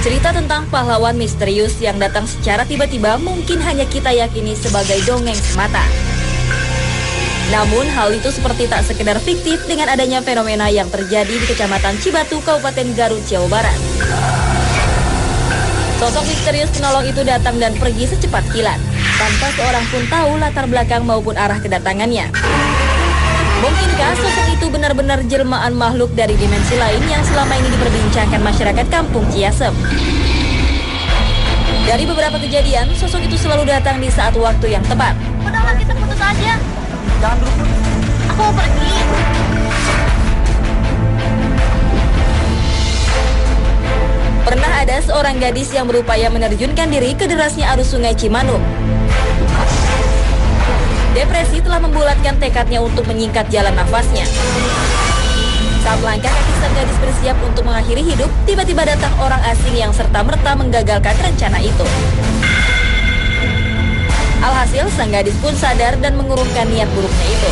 Cerita tentang pahlawan misterius yang datang secara tiba-tiba mungkin hanya kita yakini sebagai dongeng semata. Namun hal itu seperti tak sekedar fiktif dengan adanya fenomena yang terjadi di Kecamatan Cibatu, Kabupaten Garut, Jawa Barat. Sosok misterius penolong itu datang dan pergi secepat kilat, tanpa seorang pun tahu latar belakang maupun arah kedatangannya. Mungkinkah sosok itu benar-benar jelmaan makhluk dari dimensi lain yang selama ini diperbincangkan masyarakat Kampung Ciasem? Dari beberapa kejadian, sosok itu selalu datang di saat waktu yang tepat. Udahlah, kita putus aja. Jangan dulu. Aku mau pergi. Pernah ada seorang gadis yang berupaya menerjunkan diri ke derasnya arus sungai Cimanuk. Depresi telah membulatkan tekadnya untuk menyingkat jalan nafasnya. Saat langkah kaki sang gadis bersiap untuk mengakhiri hidup, tiba-tiba datang orang asing yang serta-merta menggagalkan rencana itu. Alhasil, sang gadis pun sadar dan mengurungkan niat buruknya itu.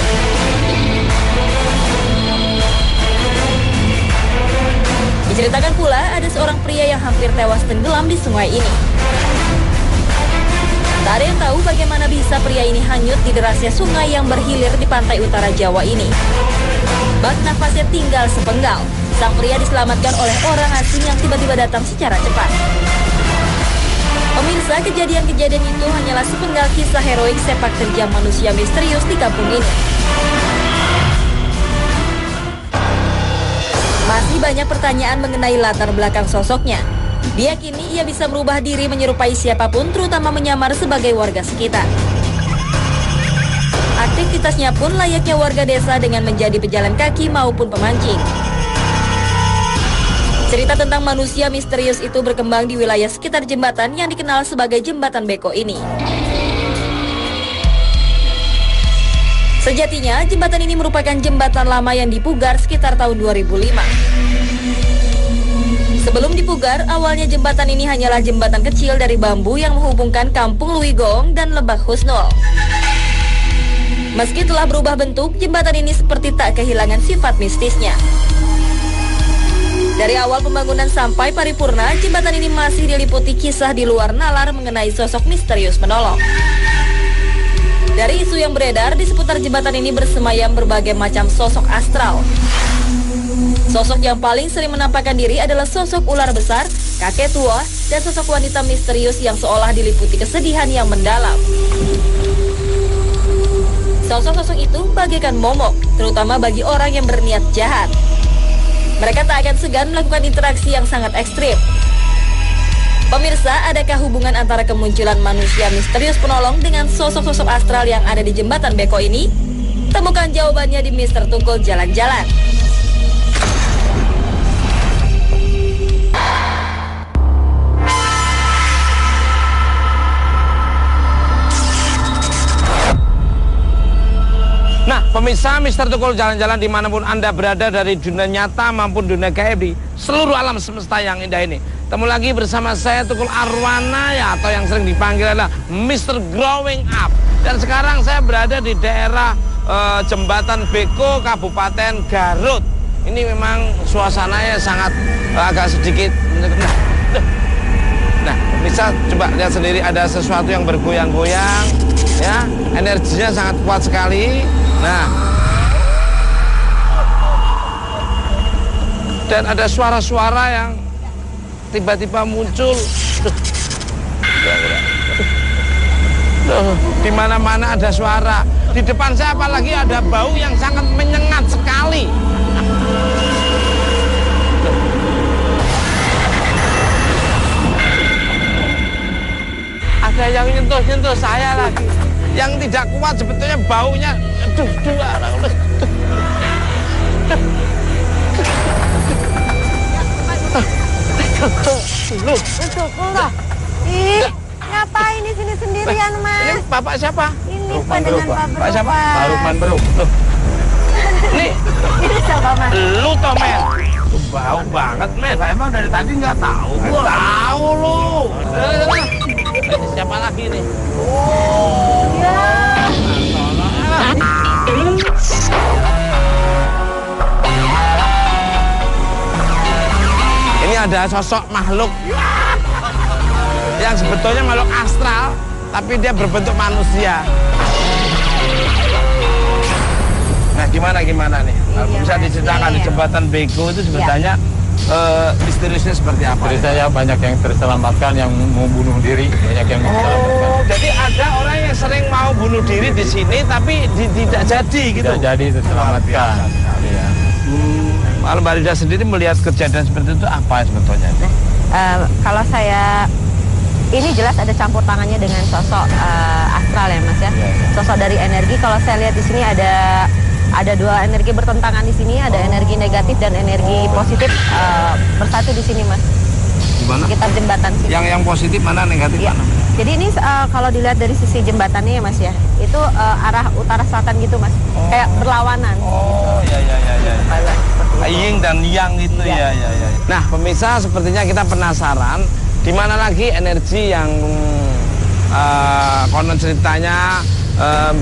Diceritakan pula ada seorang pria yang hampir tewas tenggelam di sungai ini. Tak ada yang tahu bagaimana bisa pria ini hanyut di derasnya sungai yang berhilir di pantai utara Jawa ini. Bak nafasnya tinggal sepenggal. Sang pria diselamatkan oleh orang asing yang tiba-tiba datang secara cepat. Pemirsa, kejadian-kejadian itu hanyalah sepenggal kisah heroik sepak terjang manusia misterius di kampung ini. Masih banyak pertanyaan mengenai latar belakang sosoknya. Diyakini ia bisa merubah diri menyerupai siapapun, terutama menyamar sebagai warga sekitar. Aktivitasnya pun layaknya warga desa dengan menjadi pejalan kaki maupun pemancing. Cerita tentang manusia misterius itu berkembang di wilayah sekitar jembatan yang dikenal sebagai Jembatan Beko ini. Sejatinya, jembatan ini merupakan jembatan lama yang dipugar sekitar tahun 2005. Sebelum dipugar, awalnya jembatan ini hanyalah jembatan kecil dari bambu yang menghubungkan Kampung Luigong dan Lebak Husnul. Meski telah berubah bentuk, jembatan ini seperti tak kehilangan sifat mistisnya. Dari awal pembangunan sampai paripurna, jembatan ini masih diliputi kisah di luar nalar mengenai sosok misterius penolong. Dari isu yang beredar di seputar jembatan ini bersemayam berbagai macam sosok astral. Sosok yang paling sering menampakkan diri adalah sosok ular besar, kakek tua, dan sosok wanita misterius yang seolah diliputi kesedihan yang mendalam. Sosok-sosok itu bagaikan momok, terutama bagi orang yang berniat jahat. Mereka tak akan segan melakukan interaksi yang sangat ekstrim. Pemirsa, adakah hubungan antara kemunculan manusia misterius penolong dengan sosok-sosok astral yang ada di Jembatan Beko ini? Temukan jawabannya di Mr. Tungkul Jalan-Jalan. Nah, pemirsa Mr. Tukul Jalan-Jalan dimanapun Anda berada dari dunia nyata maupun dunia gaib di seluruh alam semesta yang indah ini. Temu lagi bersama saya Tukul Arwana ya, atau yang sering dipanggil adalah Mr. Growing Up. Dan sekarang saya berada di daerah Jembatan Beko, Kabupaten Garut. Ini memang suasananya sangat agak sedikit. Nah, bisa coba lihat sendiri, ada sesuatu yang bergoyang-goyang, ya, energinya sangat kuat sekali. Nah, dan ada suara-suara yang tiba-tiba muncul. Di mana-mana ada suara. Di depan saya apalagi ada bau yang sangat menyengat sekali. Ada yang nyentuh-nyentuh saya lagi. Yang tidak kuat sebetulnya baunya. Ih, ngapain di sini sendirian, Mas? Ini bapak siapa? Ini dengan Pak siapa? Pak Rukman Bro. Nih, ini siapa, Mas? lu toh, men. Bau banget, men. Emang dari tadi nggak tahu. Gua tahu lu. Siapa lagi nih? Oh, ya. Ini ada sosok makhluk yang sebetulnya makhluk astral, tapi dia berbentuk manusia. Nah, gimana nih? Bisa diceritakan di jembatan Bego itu sebenarnya misteriusnya seperti apa? Jadi saya banyak yang terselamatkan, yang mau bunuh diri, banyak yang terselamatkan. Jadi ada orang yang sering mau bunuh diri di sini, tapi tidak jadi gitu. Tidak jadi terselamatkan. Iya. Kalau Mbak Rida sendiri melihat kejadian seperti itu apa sebetulnya? Kalau saya ini jelas ada campur tangannya dengan sosok astral ya Mas ya. Sosok dari energi. Kalau saya lihat di sini ada dua energi bertentangan di sini, ada energi negatif dan energi positif bersatu di sini Mas. Gimana? Sekitar jembatan sini. Yang positif mana, negatif mana? Jadi ini kalau dilihat dari sisi jembatannya ya Mas ya, itu arah utara selatan gitu Mas, kayak berlawanan. Oh ya. Yin dan yang itu ya. Nah pemirsa, sepertinya kita penasaran di mana lagi energi yang konon ceritanya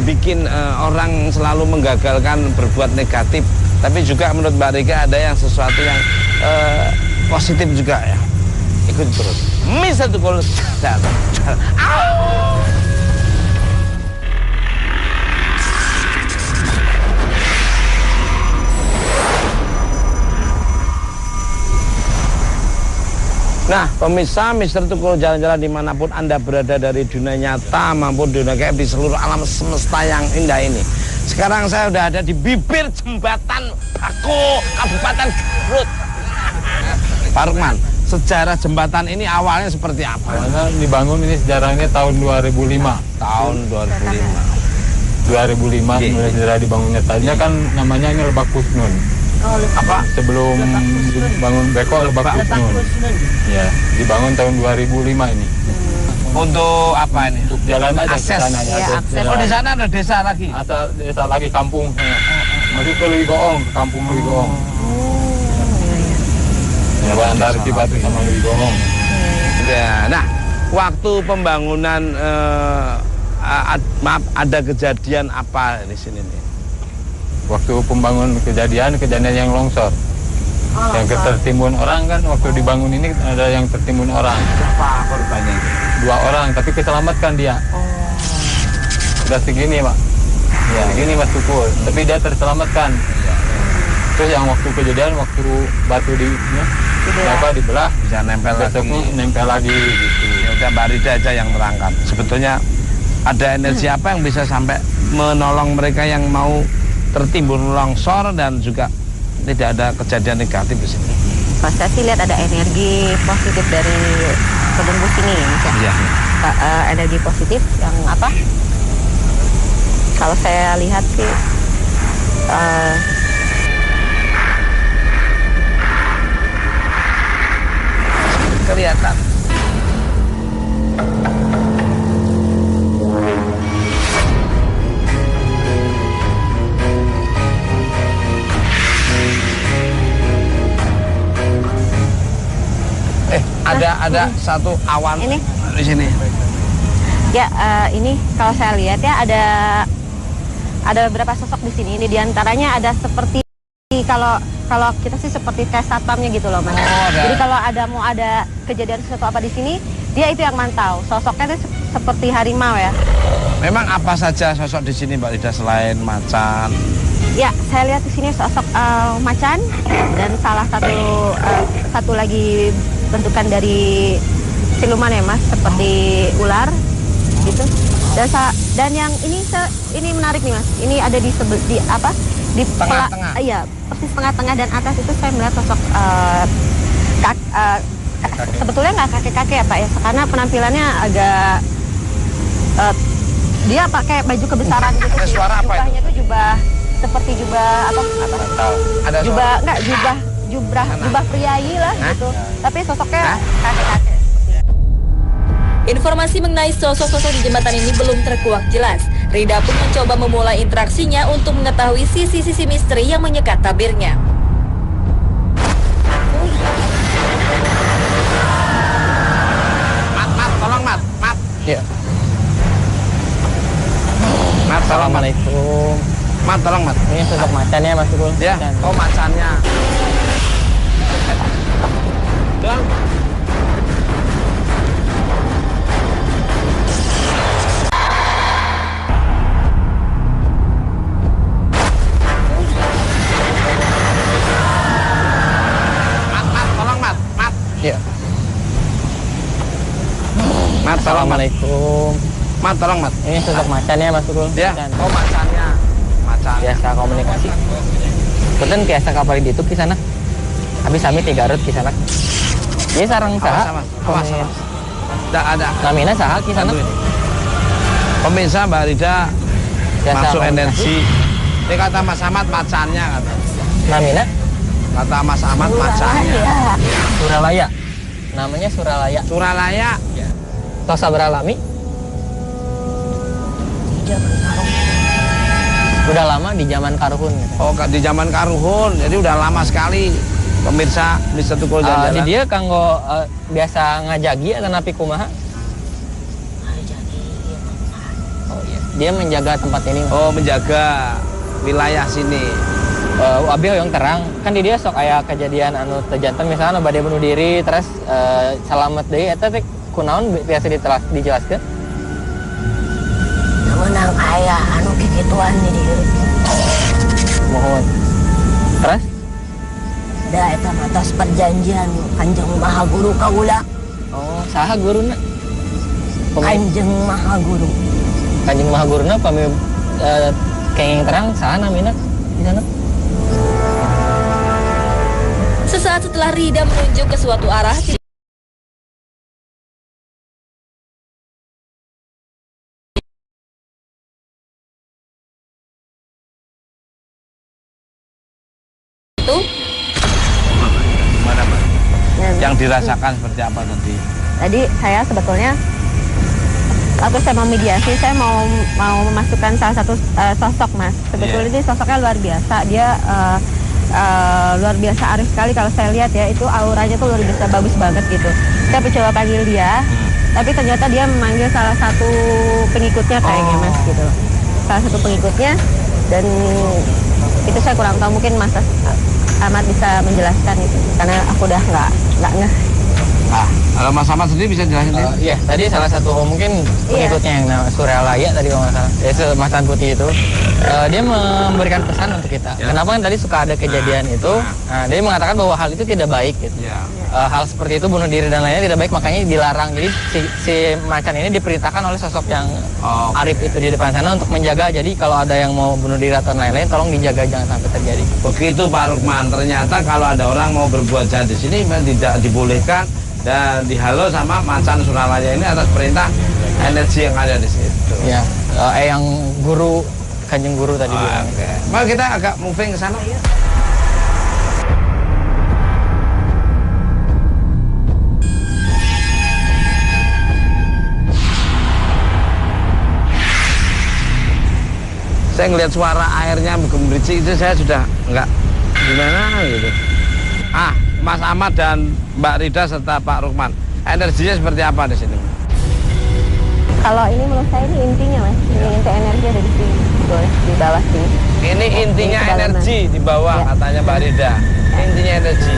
bikin orang selalu menggagalkan berbuat negatif, tapi juga menurut Mbak Rika ada yang sesuatu yang positif juga ya. Ikut terus Mr. Tukul Jalan. Nah pemirsa, Mr. Tukul jalan-jalan dimanapun Anda berada dari dunia nyata maupun dunia gaib di seluruh alam semesta yang indah ini. Sekarang saya udah ada di bibir jembatan Bako, Kabupaten Garut. Pak Rukman, sejarah jembatan ini awalnya seperti apa? Karena dibangun ini sejarahnya tahun 2005. Tahun 2005. 2005 mulai sejarah dibangunnya. Tadinya kan namanya ini Lebak Kusnun. Apa? Sebelum dibangun Beko Lebak Kusnun. Ya, dibangun tahun 2005 ini. Untuk apa ini? Untuk jalan aja ke akses. sana ya. Akses. Oh di sana ada desa lagi. Asal desa lagi kampung. Masih ke Lewigoong, ke kampung Lewigoong. Ya, antara Cibatu sama Lewigoong. Ya, nah, waktu pembangunan ada kejadian apa di sini nih? Waktu pembangunan kejadian yang longsor. Yang tertimbun orang kan waktu dibangun ini ada yang tertimbun orang. Berapa korbannya itu? 2 orang, tapi keselamatkan dia. Udah segini Pak. Ya, segini Mas Tukul. Tapi dia terselamatkan. Terus yang waktu kejadian, waktu batu dibelah, Bisa nempel besoknya lagi. nempel lagi gitu. Ya udah Mbak Rida aja yang terangkan. Sebetulnya ada energi apa yang bisa sampai menolong mereka yang mau tertimbun longsor dan juga tidak ada kejadian negatif di sini? Kalau saya sih lihat ada energi positif dari penembus ini ya Mas ya. Iya. Energi positif yang apa? Kalau saya lihat sih Kelihatan. Ada satu awan ini di sini. ya ini kalau saya lihat ya ada beberapa sosok di sini. Ini diantaranya ada seperti kalau kita sih seperti kayak satpamnya gitu loh Mas. Jadi kalau mau ada kejadian sesuatu apa di sini, dia itu yang mantau. Sosoknya itu seperti harimau ya. Memang apa saja sosok di sini Mbak Rida selain macan? Ya, saya lihat di sini sosok macan dan salah satu lagi bentukan dari siluman ya Mas, seperti ular gitu. Dan yang ini menarik nih Mas. Ini ada di Tengah-tengah. Iya, persis tengah-tengah dan atas itu saya melihat sosok sebetulnya nggak kakek-kakek ya Pak ya, karena penampilannya agak dia pakai baju kebesaran gitu. Ada suara apa itu? Jubahnya itu seperti jubah apa? Ada Jubah enggak jubah priayi lah gitu. Tapi sosoknya kakek-kakek. Informasi mengenai sosok-sosok di jembatan ini belum terkuak jelas. Rida pun mencoba memulai interaksinya untuk mengetahui sisi-sisi misteri yang menyekat tabirnya. Mat, tolong Mat. Iya. Mat, tolong Mat. Assalamualaikum. Mat, tolong Mat. Ini sosok macan ya Mas Tukul. Ya, oh macannya. Jalan. Mat, tolong Mat. Iya. Mat, tolong Mat. Assalamualaikum. Mat, tolong Mat. Ini sosok macan ya Mas Tukul? Ya. Macan. Oh, macannya. Macan. Biasa komunikasi. Punten tiasa kapal di di sana. Habis kami 3 rut di sana. Dia sarang saha. Awas. Tidak ada. Namina saha di sana. Pemirsa Mbak Rida Biasa masuk komunikasi. energi. Ini kata Mas Ahmad macannya kata. Namina Kata Mas Ahmad macannya. Suralaya. Namanya Suralaya. Suralaya. Tosa beralami. Udah lama di zaman Karuhun. Gitu. Oh, di zaman Karuhun. Jadi udah lama sekali. Pemirsa Mr. Tukul Di jalan-jalan. dia kanggo biasa ngajagi atau napi kumaha? Oh iya. Dia menjaga tempat ini. Oh, menjaga wilayah sini. Abi hoyong terang kan di dia sok aya kejadian anu tejantan misalnya bade bunuh diri terus salamet deui eta teh kunaon biasa dijelaskeun. Menang aya anu kikituan di dieu. Mohon. Terus Da eta matos perjanjian Kanjeng Maha Guru kaula. oh saha guruna? Kanjeng Maha Guru. Kanjeng Maha Guruna pami kenging terang saha namina di sana? Sesaat setelah Rida menunjuk ke suatu arah, itu Gimana, Mbak? Nah, Yang dirasakan seperti apa tadi? Tadi saya sebetulnya waktu saya mau mediasi, saya mau memasukkan salah satu sosok Mas. Sebetulnya ini sosoknya luar biasa. Dia luar biasa arif sekali kalau saya lihat ya. Itu auranya tuh luar biasa bagus banget gitu. Saya mencoba panggil dia, tapi ternyata dia memanggil salah satu pengikutnya kayaknya Mas gitu. Salah satu pengikutnya dan itu saya kurang tahu, mungkin Mas Ahmad bisa menjelaskan itu karena aku udah nggak ngeh. Nah, kalau Mas Ahmad sendiri bisa jelasin ya? Iya, tadi salah satu mungkin pengikutnya yang namanya Suralaya tadi kalau nggak salah. Ya, Macan Putih itu. Dia memberikan pesan untuk kita. Ya. Kenapa kan tadi suka ada kejadian itu? Nah, dia mengatakan bahwa hal itu tidak baik gitu. Ya. Hal seperti itu bunuh diri dan lainnya tidak baik, makanya dilarang. Jadi si Macan ini diperintahkan oleh sosok yang arif itu di depan sana untuk menjaga. Jadi kalau ada yang mau bunuh diri atau lain-lain, tolong dijaga jangan sampai terjadi. Begitu Pak Rukman, ternyata kalau ada orang mau berbuat jahat di sini memang tidak dibolehkan dan dihalau sama Macan Suralaya ini atas perintah energi yang ada di situ. Ya, yang guru Kanjeng Guru tadi bilang. Oke. Mari kita agak moving ke sana. Saya ngelihat suara airnya menggemericik itu saya sudah enggak gimana gitu. Mas Ahmad dan Mbak Rida serta Pak Rukman, energinya seperti apa di sini? Kalau ini menurut saya ini intinya Mas, ini inti energi ada di sini, di bawah sini. Ini intinya Ini kedalaman. energi di bawah Ya. katanya Mbak Rida. Intinya energi.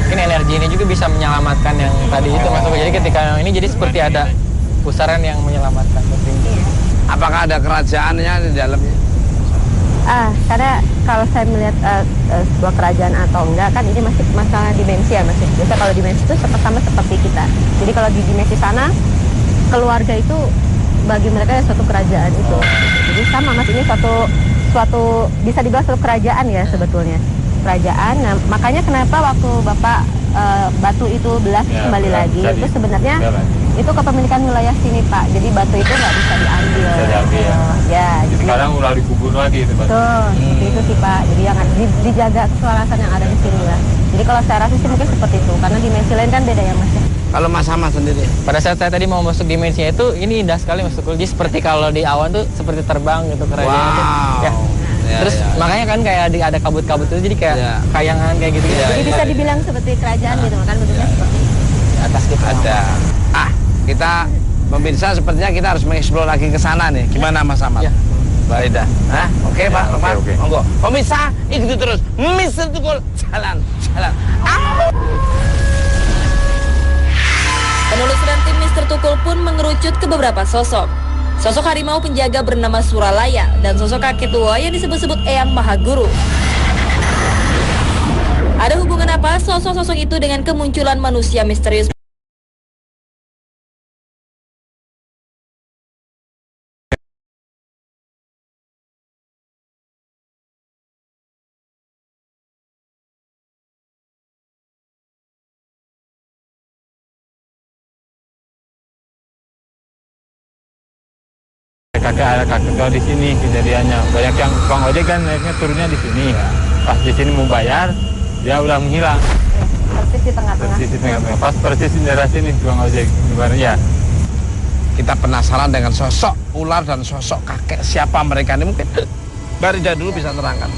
Mungkin energi ini juga bisa menyelamatkan yang tadi itu masuk. Jadi ketika yang ini jadi seperti ada pusaran yang menyelamatkan. Apakah ada kerajaannya di dalamnya? Karena kalau saya melihat sebuah kerajaan atau enggak kan ini masih masalah dimensi ya Mas. Biasa kalau dimensi itu sama seperti kita. Jadi kalau di dimensi sana keluarga itu bagi mereka suatu kerajaan itu. Jadi sama Mas, ini suatu bisa dibilang suatu kerajaan ya sebetulnya. Kerajaan. Nah, makanya kenapa waktu Bapak batu itu belas kembali lagi itu sebenarnya itu kepemilikan wilayah sini Pak. Jadi batu itu nggak bisa diambil. Bisa diambil ya. Ya. Jadi sekarang udah dikubur lagi itu, Pak. Betul, seperti itu sih Pak. Jadi yang dijaga keselarasan yang ada di sini lah. Jadi kalau saya rasa sih mungkin seperti itu, karena dimensi lain kan beda ya Mas ya. Kalau Mas Ahmad sendiri? Pada saat saya tadi mau masuk dimensinya itu, ini indah sekali Mas Tukul. Jadi seperti kalau di awan tuh seperti terbang gitu kerajaan itu. Ya. Terus makanya kan kayak ada kabut-kabut itu jadi kayak kayangan kayak gitu. Jadi bisa dibilang seperti kerajaan gitu kan bentuknya seperti Di atas gitu. Ada. Kita pemirsa sepertinya kita harus mengeksplor lagi ke sana nih. Gimana Mas Ahmad? Ya. Mbak Ida. Oke Pak, oke. Monggo. Pemirsa ikuti terus Mr. Tukul jalan. Mr. Tukul pun mengerucut ke beberapa sosok. Sosok harimau penjaga bernama Suralaya dan sosok kakek tua yang disebut-sebut Eyang Mahaguru. Ada hubungan apa sosok-sosok itu dengan kemunculan manusia misterius? Kakek kau di sini kejadiannya. Banyak yang tukang ojek kan naiknya turunnya di sini. Pas di sini mau bayar, dia udah menghilang. Persis di tengah-tengah. Persis di tengah-tengah. Pas persis di daerah sini tukang ojek. Ya. Kita penasaran dengan sosok ular dan sosok kakek siapa mereka ini, mungkin Mbak Rida dulu bisa terangkan.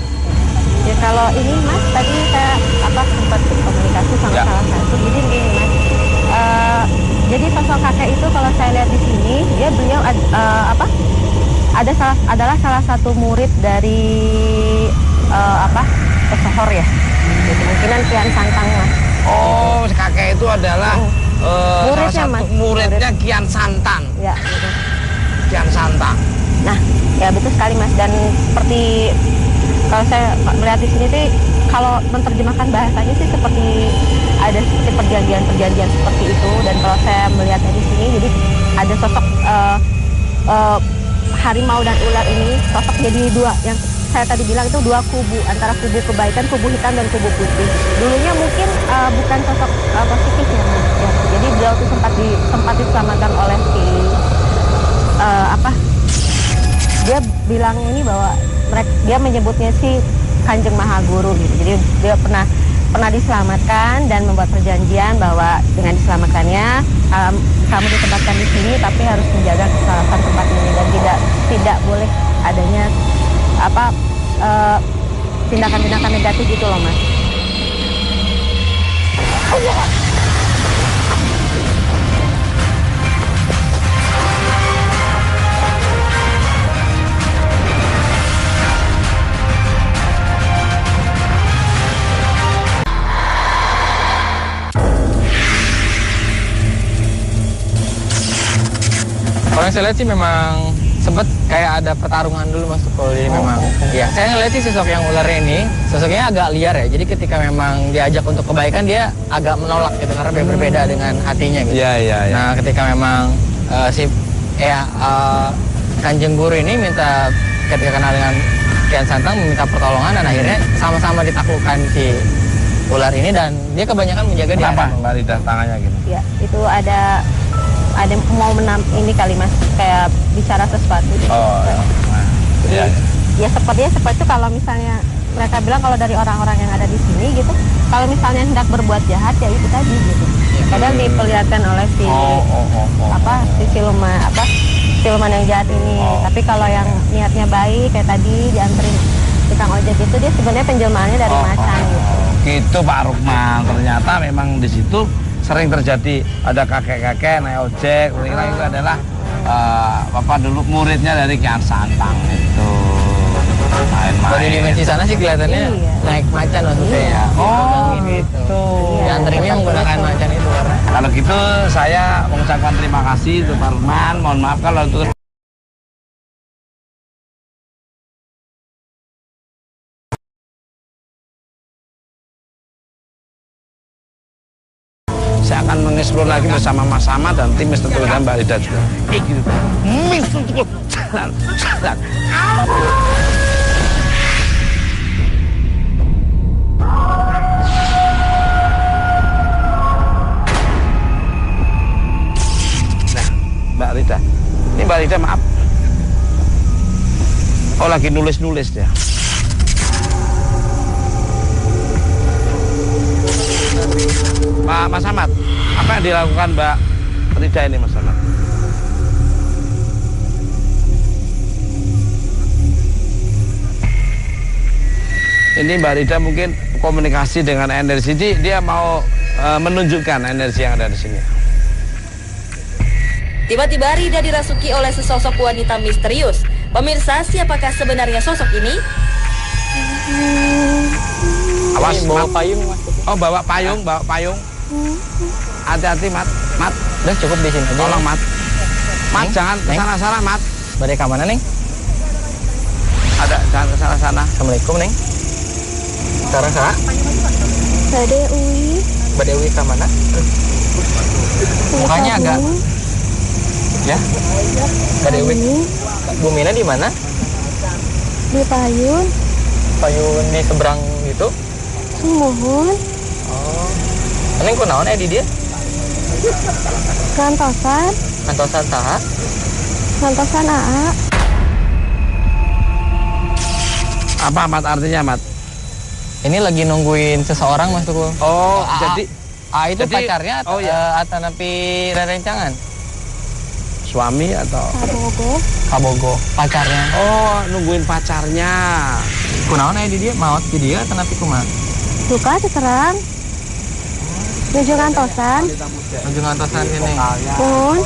Ya kalau ini Mas, tadi saya sempat komunikasi sama salah satu. Jadi gini Mas, jadi sosok kakek itu kalau saya lihat di sini, beliau adalah salah satu murid dari pesohor ya. Jadi kemungkinan Kian Santang Mas. Oh, kakek itu adalah muridnya, salah satu muridnya Kian Santang. Ya, gitu. Kian Santang. Nah, ya betul sekali Mas. Dan seperti kalau saya melihat di sini sih, kalau menerjemahkan bahasanya sih seperti ada seperti perjanjian seperti itu. Dan kalau saya melihatnya di sini, jadi ada sosok harimau dan ular ini sosok jadi dua, yang saya tadi bilang itu dua kubu, antara kubu kebaikan, kubu hitam dan kubu putih. Dulunya mungkin bukan sosok positifnya Mas. Ya. Jadi beliau itu sempat diselamatkan oleh dia bilang ini bahwa dia menyebutnya si Kanjeng Mahaguru gitu. Jadi dia pernah diselamatkan dan membuat perjanjian bahwa dengan diselamatkannya kamu ditempatkan di sini tapi harus menjaga keselamatan tempat ini dan tidak boleh adanya tindakan-tindakan negatif itu loh Mas. Kalau yang saya lihat sih memang sempat kayak ada pertarungan dulu Mas Tukul. Jadi memang ya saya ngeliat sih sosok yang ular ini sosoknya agak liar ya. Jadi ketika memang diajak untuk kebaikan dia agak menolak gitu karena dia berbeda dengan hatinya gitu. Iya. Nah ketika memang Kanjeng Guru ini ketika kenal dengan Kian Santang meminta pertolongan dan akhirnya sama-sama ditaklukkan si ular ini dan dia kebanyakan menjaga dia. Kenapa Mbak Rida tangannya gitu? Ya, itu ada mau ini kali Mas, kayak bicara sesuatu. Oh, iya. Ya seperti itu kalau misalnya mereka bilang kalau dari orang-orang yang ada di sini gitu, kalau misalnya hendak berbuat jahat ya itu tadi gitu. Kadang diperlihatkan oleh si siluman yang jahat ini. Tapi kalau yang niatnya baik kayak tadi dianterin tukang ojek itu, dia sebenarnya penjelmaannya dari macan gitu. Gitu Pak Rukman, ternyata memang di situ sering terjadi ada kakek-kakek naik ojek, itu adalah dulu muridnya dari Kian Santang itu. Kalau di dimensi sana sih kelihatannya naik macan maksudnya ya. Oh gitu. Dianterinnya menggunakan macan itu. Kalau gitu saya mengucapkan terima kasih untuk Pak Rukman. Mohon maaf kalau itu saya akan mengeksplor lagi bersama Mas Ahmad dan tim Mr. Tukul dan Mbak Rida juga. Mr. Tukul, jalan. Nah, Mbak Rida. Ini Mbak Rida, maaf. Oh, lagi nulis-nulis dia. Pak Mas Ahmad, apa yang dilakukan Mbak Rida ini Mas Ahmad? Ini Mbak Rida mungkin komunikasi dengan energi, dia mau menunjukkan energi yang ada di sini. Tiba-tiba Rida dirasuki oleh sesosok wanita misterius. Pemirsa, siapakah sebenarnya sosok ini? Awas, bawa payung Mas. Oh, bawa payung. Hati-hati, Mat. Udah cukup di sini aja. Tolong, Mat. Mat, Neng? jangan Neng? kesana-sana, Mat. Badai ke mana, Neng? Ada, jangan kesana-sana. Assalamualaikum, Neng. Sekarang salah. Bade Uwi. Badai Uwi ke mana? Mukanya agak ya. Badai Uwi. Bu Mina di mana? Di Payun. Payun di seberang itu. Mohon. Oh. Neng kunaon di dia? Kantosan. Kantosan saha? Kantosan AA. Apa, Mat, artinya, Mat? Ini lagi nungguin seseorang, Mas Tukul. Oh, jadi itu jadi- pacarnya atau oh, iya. atau napi rerencangan? Suami atau? Kabogo. Kabogo, pacarnya. Oh, nungguin pacarnya. Kunaon di dia? Maot di dia atau napi kumaha? Suka terang. Nuju kantosan. Ujung kantosan ini. Mohon.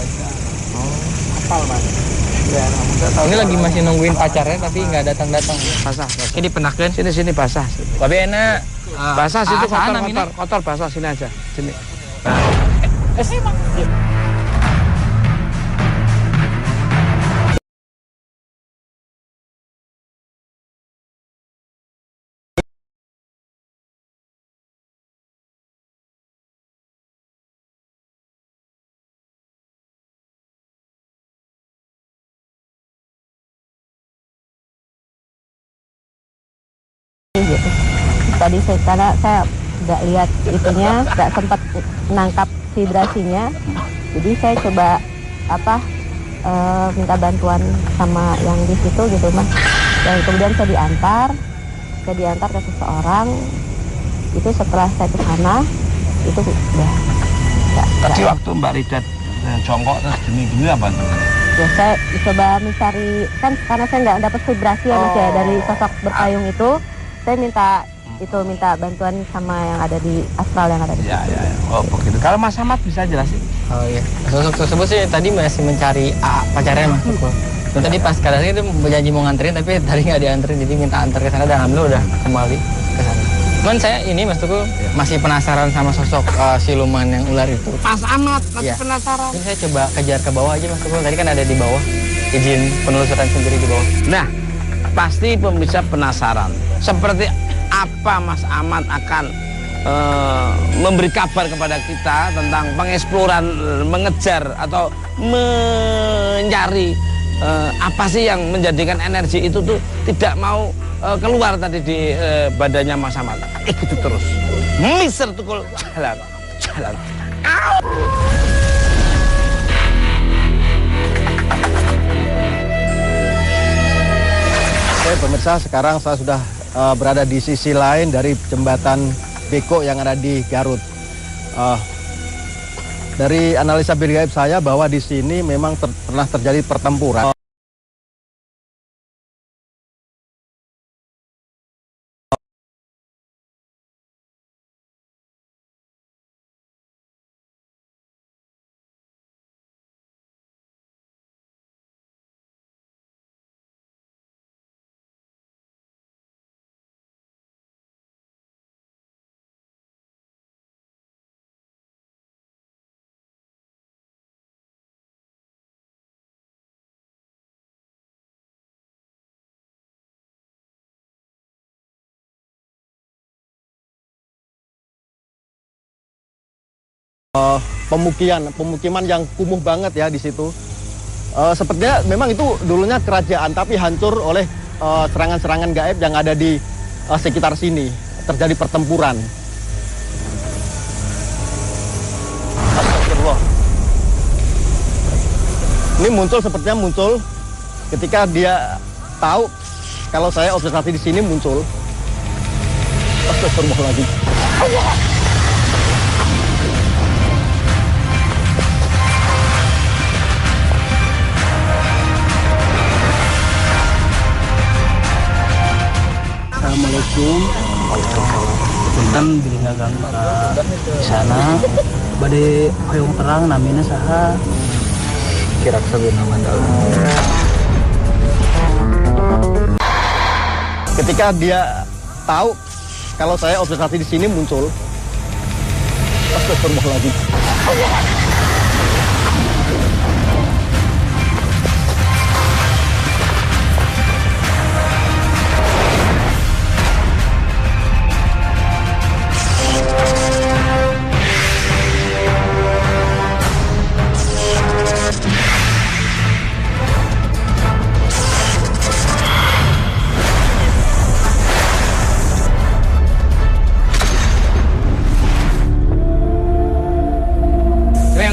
Ini lagi masih nungguin pacarnya tapi nggak datang-datang. Basah. Ini dipenakeun. Sini basah. Tapi enak. Basah situ Asaan kotor basah sini aja. Sini. Gitu. Tadi karena saya nggak lihat itunya, nggak sempat menangkap vibrasinya, jadi saya coba minta bantuan sama yang di situ gitu mas. Dan kemudian saya diantar ke seseorang. Itu setelah saya ke sana itu udah Tadi waktu Mbak Rida jongkok terus gini apa tuh? ya saya coba mencari, kan karena saya nggak dapat vibrasi ya mas ya dari sosok berpayung itu. Saya minta bantuan sama yang ada di astral yang ada di Ya, situ. ya. Oh, begitu. Kalau Mas Ahmad bisa jelasin? Oh iya. Sosok tersebut sih tadi masih mencari pacarnya Mas Tukul. Dan tadi pas kadang itu berjanji mau nganterin tapi tadi nggak dianterin jadi minta antar ke sana dan alhamdulillah udah kembali ke sana. Cuman saya ini Mas Tukul masih penasaran sama sosok siluman yang ular itu. Mas Ahmad masih Iya. penasaran. Ini saya coba kejar ke bawah aja Mas Tukul. Tadi kan ada di bawah. Izin penelusuran sendiri di bawah. Nah, pasti pemirsa penasaran. Seperti apa Mas Ahmad akan memberi kabar kepada kita tentang pengeksploran, mengejar atau mencari apa sih yang menjadikan energi itu tuh tidak mau keluar tadi di badannya Mas Ahmad. Ikuti terus. Mister Tukul jalan. Au! Oke pemirsa, sekarang saya sudah berada di sisi lain dari jembatan Beko yang ada di Garut. Dari analisa gaib saya bahwa di sini memang pernah terjadi pertempuran. Pemukiman yang kumuh banget ya di situ. Sepertinya memang itu dulunya kerajaan tapi hancur oleh serangan-serangan gaib yang ada di sekitar sini. Terjadi pertempuran. Astagfirullah. Ini sepertinya muncul ketika dia tahu kalau saya observasi di sini muncul. Astagfirullahaladzim. Assalamualaikum. Punten bilih ngaganggu di sana. Bade hoyong terang namina saha? Kira sebenarnya mandal. Ketika dia tahu kalau saya observasi di sini muncul. Astagfirullahaladzim.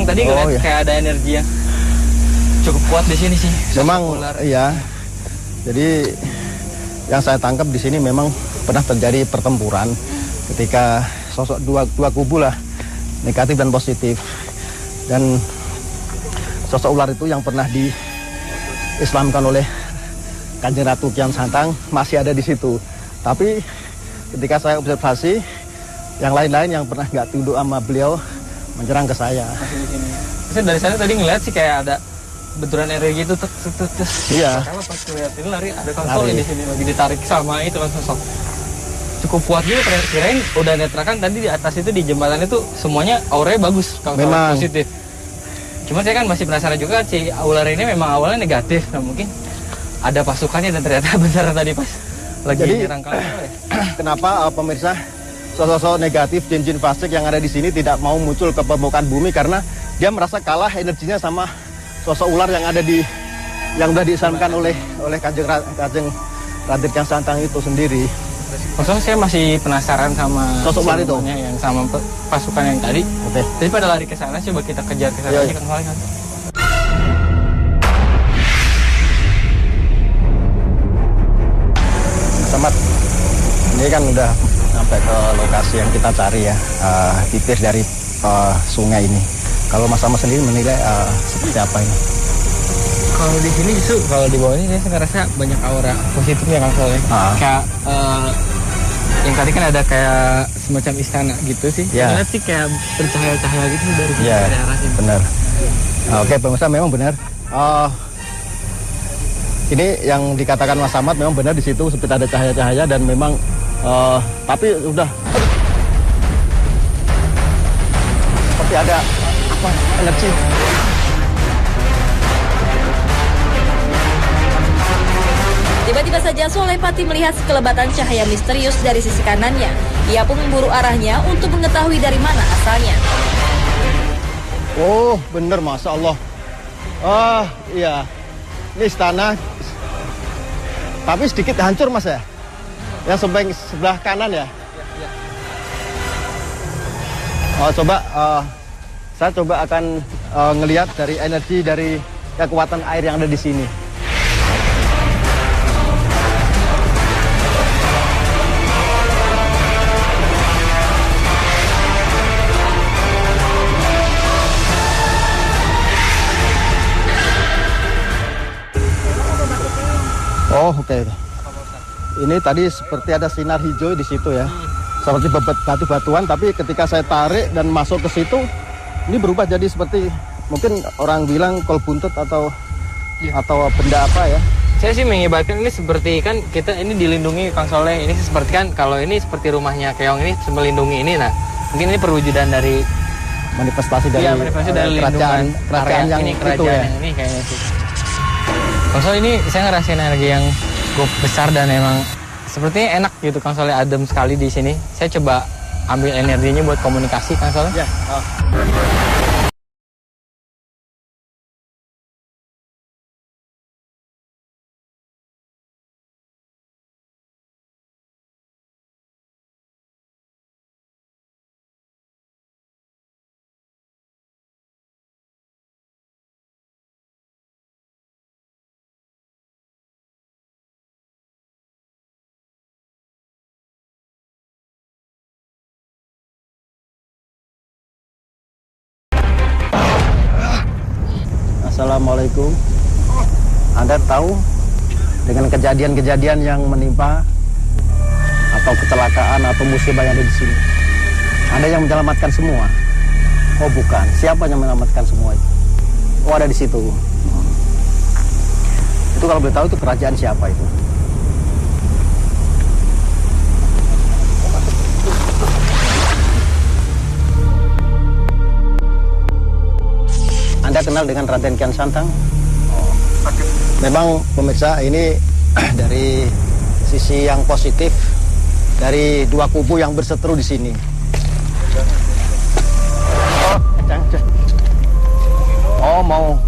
terang tadi ngeliat kayak ada energi yang cukup kuat di sini sih. Memang iya. Jadi yang saya tangkap di sini memang pernah terjadi pertempuran ketika sosok dua kubu lah, negatif dan positif. Dan sosok ular itu yang pernah diislamkan oleh Kanjeng Ratu Kian Santang masih ada di situ. Tapi ketika saya observasi, yang lain-lain yang pernah nggak tunduk sama beliau menyerang ke saya. Masih di sini. Terus dari sana tadi ngeliat sih kayak ada benturan energi itu Iya. Kalau pas ngeliat ini lari ada konsol di sini lagi ditarik sama itu kan sosok. Cukup kuat juga, kirain udah netrakan tadi di atas itu di jembatan itu semuanya auranya bagus kalau positif. Cuma saya kan masih penasaran juga si ular ini memang awalnya negatif, nah mungkin ada pasukannya dan ternyata benar tadi pas lagi nyerang kalian. Kenapa pemirsa sosok negatif jin-jin fasik yang ada di sini tidak mau muncul ke permukaan bumi karena dia merasa kalah energinya sama sosok ular yang ada yang sudah diislamkan oleh Kanjeng Raden Kian Santang itu sendiri. Maksudnya saya masih penasaran sama sosok ular itu yang sama pasukan yang tadi. Jadi pada lari ke sana coba kita kejar ke sana aja kan. Selamat. Ini kan udah sampai ke lokasi yang kita cari ya, bibir dari sungai ini. Kalau Mas Ahmad sendiri menilai seperti apa ini? Kalau di sini justru kalau di bawah ini saya ngerasa banyak aura positifnya kan soalnya. Kayak yang tadi kan ada kayak semacam istana gitu sih. Ya. Lihat sih kayak bercahaya-cahaya gitu dari sini. Ya, benar. Oke, pemirsa memang benar. Ini yang dikatakan Mas Ahmad memang benar, di situ seperti ada cahaya-cahaya dan memang tapi udah seperti ada energi. Tiba-tiba saja Solepati melihat sekelebatan cahaya misterius dari sisi kanannya. Ia pun memburu arahnya untuk mengetahui dari mana asalnya. Oh, bener, Masya Allah. Iya. Ini istana. Tapi sedikit hancur, Mas ya? Yang sebelah kanan ya? Saya coba akan ngelihat dari energi dari kekuatan air yang ada di sini. Oh, oke. Ini tadi seperti ada sinar hijau di situ ya. Seperti batu-batuan, tapi ketika saya tarik dan masuk ke situ, ini berubah jadi seperti mungkin orang bilang kol buntut atau benda apa ya. Saya sih mengibaratkan ini seperti kan kita ini dilindungi Kang Soleh. Ini seperti kan kalau ini seperti rumahnya Keong ini melindungi ini. Nah, mungkin ini perwujudan dari manifestasi dari kerajaan yang ini, itu ya. Yang ini kayaknya sih. Kang Soleh ini saya ngerasain energi yang cukup besar dan emang sepertinya enak gitu Kang Soleh, adem sekali di sini. Saya coba ambil energinya buat komunikasi Kang Soleh. Ya. Assalamualaikum. Anda tahu dengan kejadian-kejadian yang menimpa atau kecelakaan atau musibah yang ada di sini, Anda yang menyelamatkan semua? Oh bukan, siapa yang menyelamatkan semua itu? Oh ada di situ. Itu kalau boleh tahu itu kerajaan siapa itu? Anda kenal dengan Raden Kian Santang? Memang pemirsa ini dari sisi yang positif dari dua kubu yang berseteru di sini. Oh mau.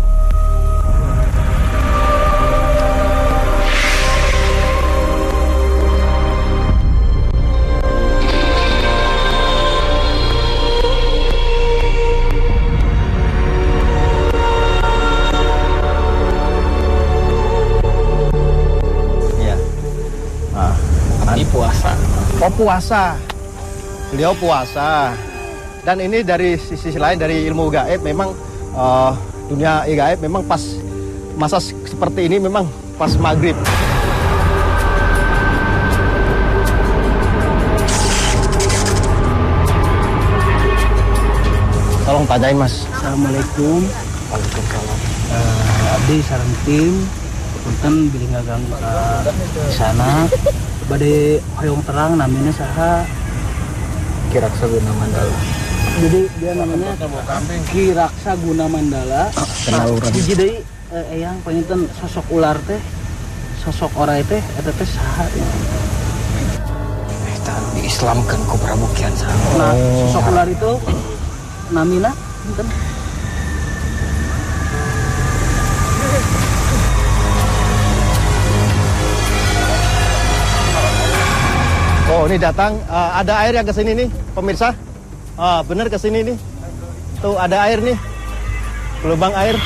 puasa. Beliau puasa. Dan ini dari sisi lain, dari ilmu gaib, memang dunia gaib memang pas masa seperti ini memang pas maghrib. Tolong tanyain Mas. Assalamualaikum. Waalaikumsalam. Abdi sareng tim punten bilih ngaganggu di sana. Bade hoyong terang namanya saha? Kiraksa Guna Mandala. Jadi dia namanya Kiraksa Guna Mandala. Kenal urang. Hiji deui eyang panginten sosok ular teh. Sosok orai teh eta teh saha? Eta diislamkeun ku Prabu Kian Santang. Nah, sosok ular itu namina pinten? Oh, ini datang, ada air yang kesini nih, pemirsa. Bener kesini nih. Tuh ada air nih, lubang air.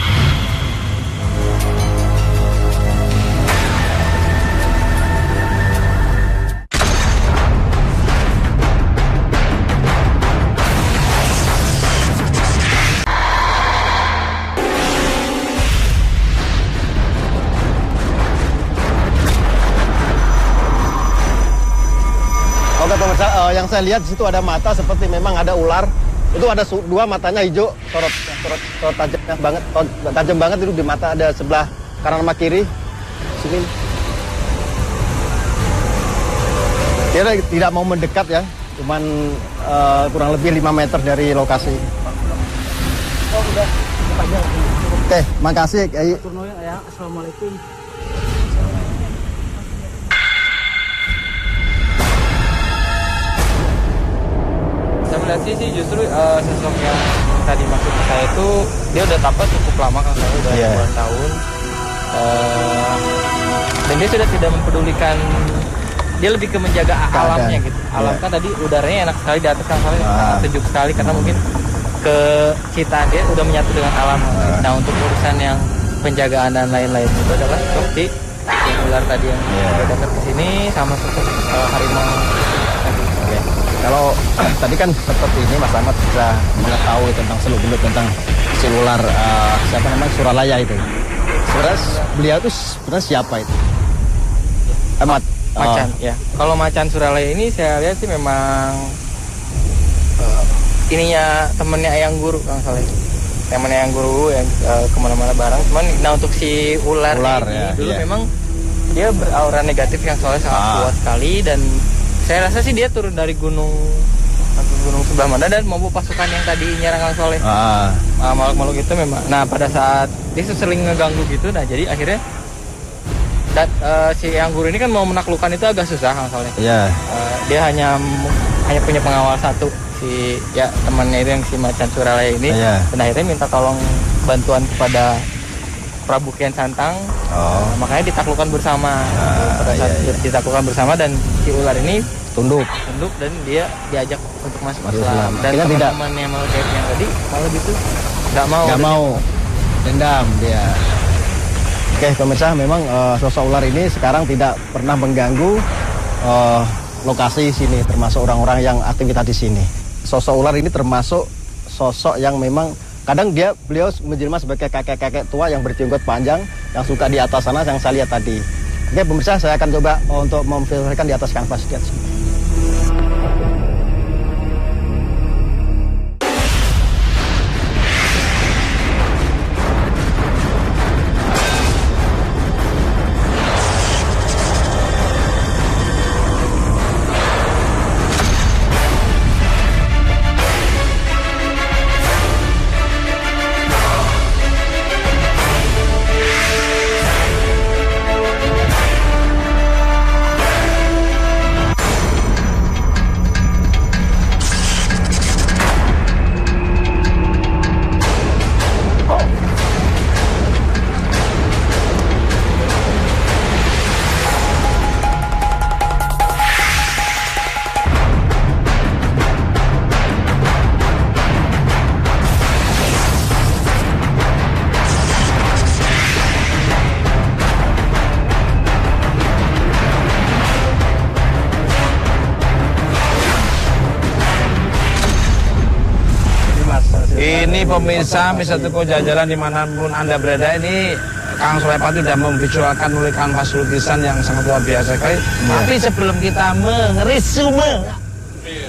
Oke pemirsa, yang saya lihat di situ ada mata seperti memang ada ular. Itu ada dua matanya hijau, sorot tajamnya banget, tajam banget itu di mata, ada sebelah kanan sama kiri. Sini. Dia tidak mau mendekat ya, cuman kurang lebih 5 meter dari lokasi. Oke, makasih. Assalamualaikum. Saya melihat sih justru sosok yang tadi masuk ke saya itu dia udah tapat cukup lama kan, saya udah ribuan tahun. Dan dia sudah tidak mempedulikan, dia lebih ke menjaga alamnya gitu. Alam kan tadi udaranya enak sekali di atas kan, sangat sejuk sekali karena mungkin kecitaan dia udah menyatu dengan alam. Nah untuk urusan yang penjagaan dan lain-lain itu adalah seperti ular tadi yang datang ke sini sama sosok harimau. Kalau tadi kan seperti ini Mas Ahmad bisa mengetahui tentang seluk-beluk tentang si ular siapa namanya Suralaya itu. Sebenarnya beliau itu sebenarnya siapa itu? Macan ya. Kalau macan Suralaya ini saya lihat sih memang ininya temennya Ayang Guru Kang Saleh. Temennya Ayang Guru yang kemana-mana bareng. Cuman nah untuk si ular ini dulu memang dia beraura negatif yang soalnya sangat kuat sekali, dan saya rasa sih dia turun dari gunung sebelah mana dan membawa pasukan yang tadi nyerang Kang Soleh. Makhluk-makhluk itu memang. Nah pada saat dia sering ngeganggu gitu, nah jadi akhirnya si Yang Guru ini kan mau menaklukkan itu agak susah Kang Soleh. Iya. Dia hanya punya pengawal satu, si temannya itu yang si Macan Suralaya ini. Dan akhirnya minta tolong bantuan kepada Prabu Kian Santang. Makanya ditaklukkan bersama. Pada saat ditaklukkan bersama dan si ular ini tunduk dan dia diajak untuk masuk Islam. Dan teman-temannya Malaikat yang tadi malah gitu nggak mau dendam dia. Oke pemirsa, memang sosok ular ini sekarang tidak pernah mengganggu lokasi sini, termasuk orang-orang yang aktivitas di sini. Sosok ular ini termasuk sosok yang memang kadang beliau menjelma sebagai kakek-kakek tua yang berjenggot panjang yang suka di atas sana yang saya lihat tadi. Oke pemirsa, saya akan coba untuk memfilterkan di atas kanvas. Lihat sini. pemirsa Mr. Tuko jalan-jalan dimanapun Anda berada, ini Kang Solepat sudah memvisualkan oleh kanvas lukisan yang sangat luar biasa sekali. Tapi sebelum kita meresume,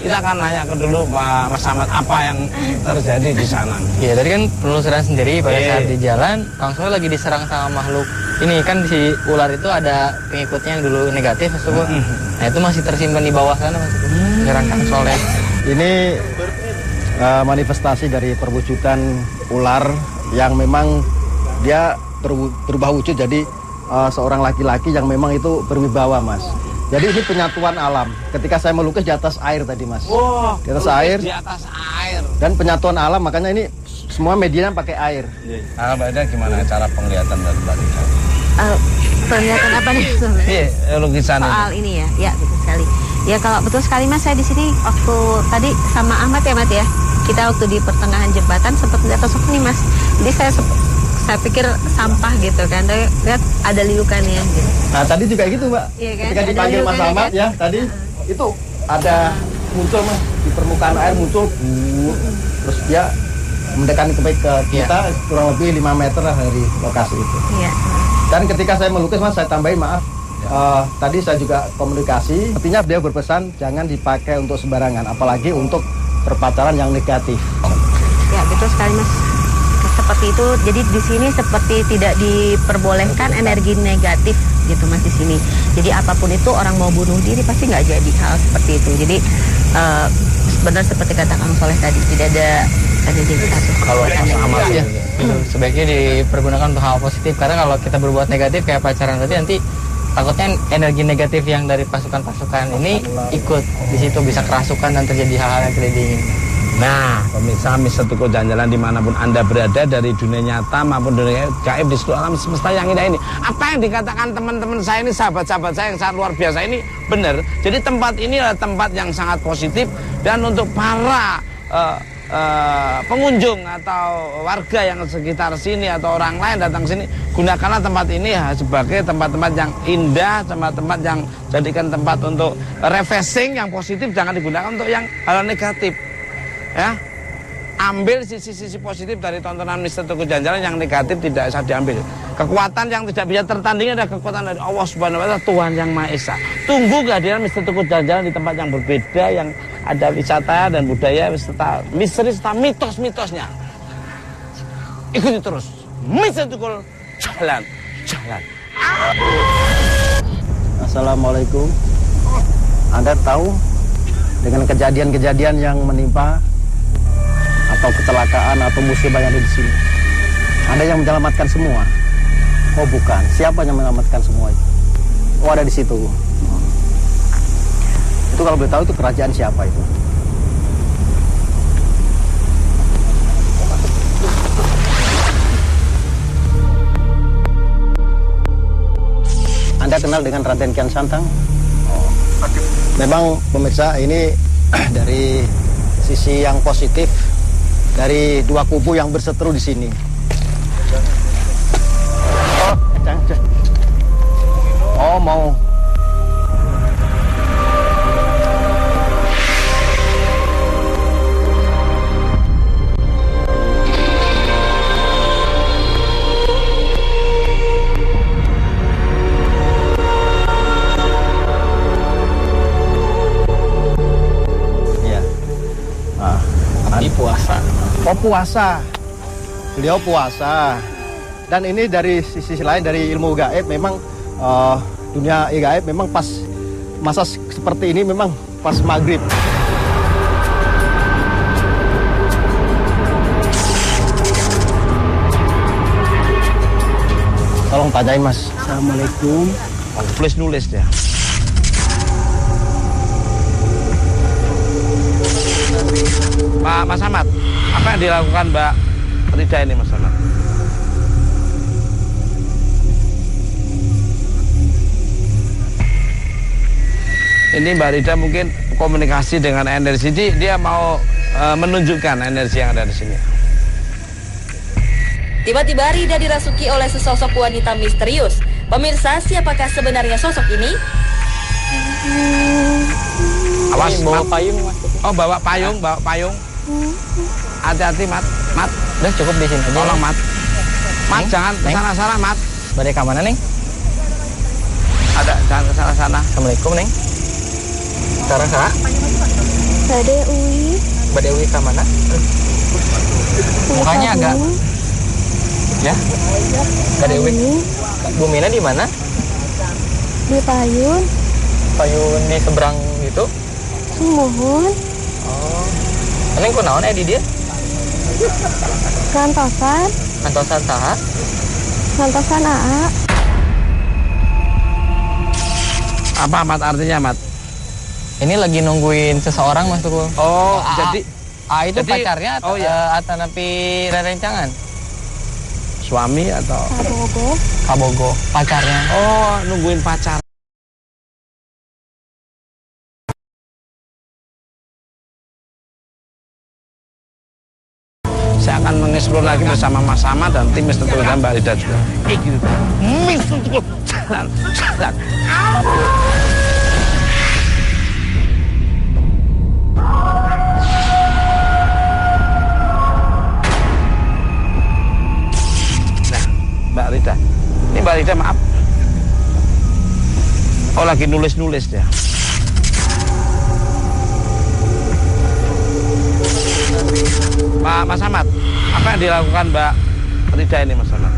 kita akan nanya ke dulu Pak Mas Ahmad apa yang terjadi di sana. Iya, tadi kan penelusuran sendiri pada saat di jalan, Kang Soleh lagi diserang sama makhluk. Ini kan si ular itu ada pengikutnya yang dulu negatif, Mas Tuko. Nah itu masih tersimpan di bawah sana, Mas Tuko. Menyerang Kang Soleh. Ini manifestasi dari perwujudan ular yang memang dia berubah wujud jadi seorang laki-laki yang memang itu berwibawa, Mas. Jadi ini penyatuan alam. Ketika saya melukis di atas air tadi, Mas. Wow, di atas air. Di atas air. Dan penyatuan alam, makanya ini semua medianya pakai air. Nah, Mbak Ida gimana cara penglihatan dari Mbak Ida? Penglihatan apa nih? Iya, lukisan soal ini ya. Ya, betul sekali. Ya kalau betul sekali Mas, saya di sini waktu tadi sama Ahmad ya, Mat ya. Kita waktu di pertengahan jembatan sempat lihat sosok nih, Mas. Jadi saya pikir sampah gitu kan, lihat ada liukannya gitu. Nah tadi juga gitu Mbak, iya kan? Ketika dipanggil Mas Ahmad kan? Ya tadi itu ada muncul Mas di permukaan air muncul, terus dia mendekati ke kita kurang lebih 5 meter lah dari lokasi itu. Iya. Dan ketika saya melukis Mas, saya tambahin maaf, tadi saya juga komunikasi, artinya beliau berpesan jangan dipakai untuk sembarangan, apalagi untuk perpacaran yang negatif. Ya betul sekali Mas. Seperti itu, jadi di sini seperti tidak diperbolehkan energi negatif gitu Mas di sini. Jadi apapun itu orang mau bunuh diri pasti nggak jadi hal seperti itu. Jadi benar seperti kata Kang Soleh tadi, tidak ada jadi satu. Kalau sama ya, sebaiknya dipergunakan untuk hal positif. Karena kalau kita berbuat negatif kayak pacaran tadi, nanti takutnya energi negatif yang dari pasukan-pasukan ini ikut di situ, bisa kerasukan dan terjadi hal-hal yang tidak diinginkan. Nah, pemirsa Mr. Tuko jalan-jalan dimanapun Anda berada, dari dunia nyata maupun dunia gaib di seluruh alam semesta yang indah ini. Apa yang dikatakan teman-teman saya ini, sahabat-sahabat saya yang sangat luar biasa ini benar. Jadi tempat ini adalah tempat yang sangat positif, dan untuk para pengunjung atau warga yang sekitar sini atau orang lain datang sini, gunakanlah tempat ini ya sebagai tempat-tempat yang indah, tempat-tempat yang jadikan tempat untuk refreshing yang positif, jangan digunakan untuk yang hal negatif. Ya, ambil sisi-sisi positif dari tontonan Mr. Tuko jalan-jalan, yang negatif tidak usah diambil. Kekuatan yang tidak bisa tertandingi adalah kekuatan dari Allah Subhanahu wa Ta'ala, Tuhan yang Maha Esa. Tunggu kehadiran Mr. Tuko jalan-jalan di tempat yang berbeda, yang ada wisata dan budaya serta misteri serta mitos-mitosnya. Ikuti terus Mr. Tuko jalan-jalan. Assalamualaikum. Anda tahu dengan kejadian-kejadian yang menimpa atau kecelakaan atau musibah yang ada di sini, Anda yang menyelamatkan semua? Oh bukan, siapa yang menyelamatkan semua itu? Oh ada di situ. Itu kalau boleh tahu itu kerajaan siapa itu? Anda kenal dengan Raden Kian Santang? Oh, memang pemirsa ini dari sisi yang positif dari dua kubu yang berseteru di sini. Oh, mau. Puasa. Oh puasa, beliau puasa. Dan ini dari sisi lain dari ilmu gaib, memang dunia gaib memang pas masa seperti ini memang pas maghrib. Tolong tanyain Mas. Assalamualaikum. Nulis ya. Pak Mas Ahmad, apa yang dilakukan Mbak Rida ini Mas Ahmad? Ini Mbak Rida mungkin komunikasi dengan energi, dia mau menunjukkan energi yang ada di sini. Tiba-tiba Rida dirasuki oleh sesosok wanita misterius. Pemirsa, siapakah sebenarnya sosok ini? Awas, bawa payung Mas. Oh bawa payung, Hati-hati Mat. Mat. Udah cukup di sini aja. Tolong, Mat. Mat, Neng, jangan Neng. kesana-sana, Mat. Badai ke mana, Neng? Ada, jangan kesana-sana. Assalamualaikum, Neng. Sekarang salah? Badai Uwi. Badai Uwi ke mana? Mukanya agak... Ya? Badai Uwi. Bu Mina di mana? Di Payun. Payun di seberang gitu? Mohon. Oh. Neng kunaon di dia? Kantosan. Kantosan saha? Kantosan AA. Apa, Mat, artinya, Mat? Ini lagi nungguin seseorang, Mas Tukul. Oh, jadi... itu jadi- pacarnya atau oh, iya. atau napi rerencangan? Suami atau... Kabogo. Kabogo, pacarnya. Oh, nungguin pacar. Saya akan mengeksplor lagi bersama Mas Ahmad dan tim Mr. Tukul dan Mbak Rida juga. Gitu. Mr. Tukul, jalan, jalan. Nah, Mbak Rida. Ini Mbak Rida, maaf. Oh, lagi nulis-nulis dia. Pak Mas Ahmad, apa yang dilakukan Mbak Rida ini, Mas Ahmad?